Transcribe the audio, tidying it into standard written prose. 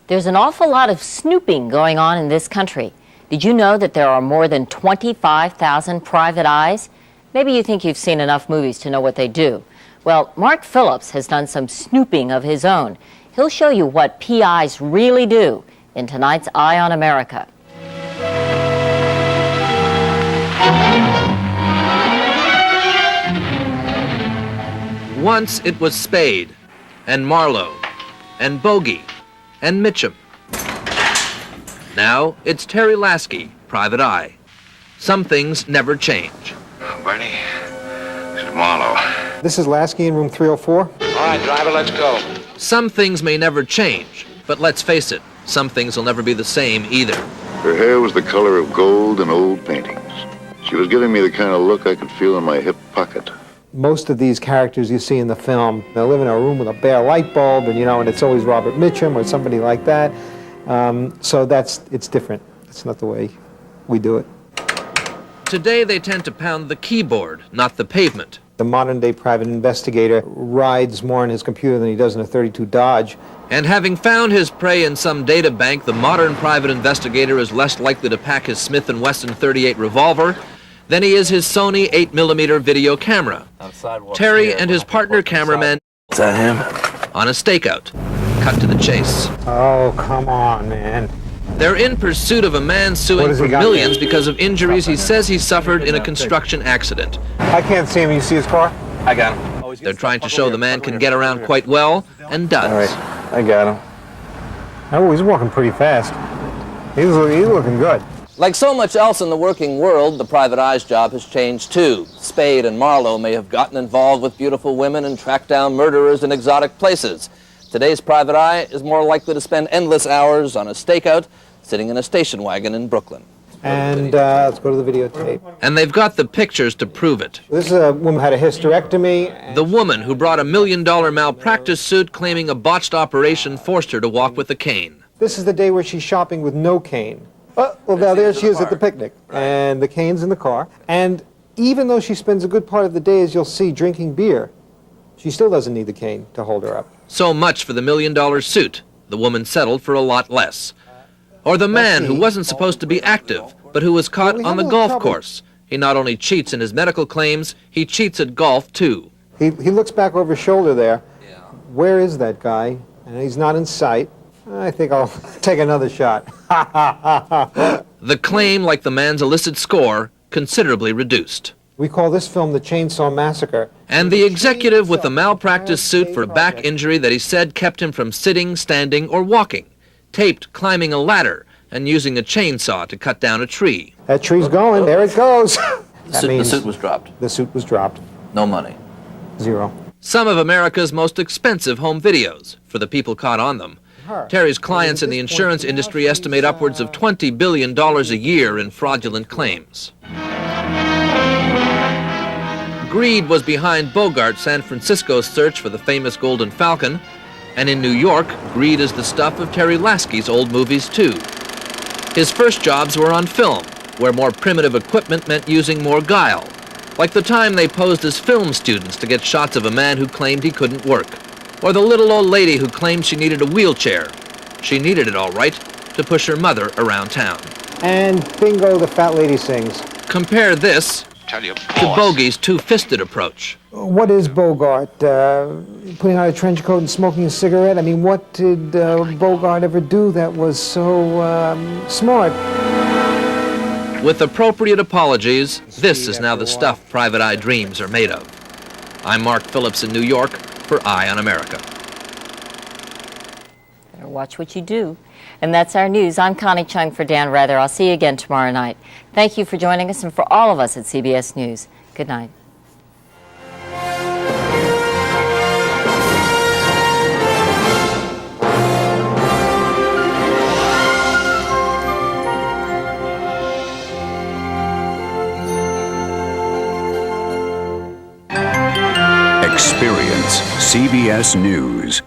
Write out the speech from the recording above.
There's an awful lot of snooping going on in this country. Did you know that there are more than 25,000 private eyes? Maybe you think you've seen enough movies to know what they do. Well, Mark Phillips has done some snooping of his own. He'll show you what PIs really do in tonight's Eye on America. Once it was Spade, and Marlowe, and Bogey, and Mitchum. Now it's Terry Lasky, private eye. Some things never change. Bernie, this is Marlowe. This is Lasky in room 304. All right, driver, let's go. Some things may never change, but let's face it, some things will never be the same either. Her hair was the color of gold in old paintings. She was giving me the kind of look I could feel in my hip pocket. Most of these characters you see in the film, they live in a room with a bare light bulb, and it's always Robert Mitchum or somebody like that. So it's different. It's not the way we do it. Today they tend to pound the keyboard, not the pavement. The modern-day private investigator rides more on his computer than he does in a 32 Dodge. And having found his prey in some data bank, the modern private investigator is less likely to pack his Smith & Wesson .38 revolver than he is his Sony 8mm video camera. Terry and his partner cameraman Is that him? on a stakeout. Cut to the chase. Oh, come on, man. They're in pursuit of a man suing for millions because of injuries he says he suffered in a construction accident. I can't see him. You see his car? I got him. They're trying to show the man can get around quite well, and does. All right, I got him. Oh, he's walking pretty fast. He's looking good. Like so much else in the working world, the private eye's job has changed too. Spade and Marlowe may have gotten involved with beautiful women and tracked down murderers in exotic places. Today's private eye is more likely to spend endless hours on a stakeout, sitting in a station wagon in Brooklyn. And let's go to the videotape. And they've got the pictures to prove it. This is a woman who had a hysterectomy. The woman who brought $1 million malpractice suit claiming a botched operation forced her to walk with a cane. This is the day where she's shopping with no cane. Well, now there she is at the picnic, and the cane's in the car. And even though she spends a good part of the day, as you'll see, drinking beer, she still doesn't need the cane to hold her up. So much for the $1 million suit. The woman settled for a lot less. Or the man who wasn't supposed to be active, but who was caught on the golf course. He not only cheats in his medical claims, he cheats at golf too. He looks back over his shoulder there. Yeah. Where is that guy? And he's not in sight. I think I'll take another shot. The claim, like the man's illicit score, considerably reduced. We call this film The Chainsaw Massacre. And the executive with the malpractice suit for back injury that he said kept him from sitting, standing, or walking, taped climbing a ladder and using a chainsaw to cut down a tree. That tree's going. There it goes. The suit was dropped. The suit was dropped. No money. Zero. Some of America's most expensive home videos for the people caught on them. Terry's clients in the insurance industry estimate upwards of $20 billion a year in fraudulent claims. Greed was behind Bogart's San Francisco search for the famous Golden Falcon, and in New York, greed is the stuff of Terry Lasky's old movies too. His first jobs were on film, where more primitive equipment meant using more guile, like the time they posed as film students to get shots of a man who claimed he couldn't work, or the little old lady who claimed she needed a wheelchair. She needed it all right to push her mother around town. And bingo, the fat lady sings. Compare this to Bogey's two-fisted approach. What is Bogart? Putting on a trench coat and smoking a cigarette? I mean, what did Bogart ever do that was so smart? With appropriate apologies, this is now the stuff private eye dreams are made of. I'm Mark Phillips in New York for Eye on America. Better watch what you do. And that's our news. I'm Connie Chung for Dan Rather. I'll see you again tomorrow night. Thank you for joining us, and for all of us at CBS News, good night. Experience CBS News.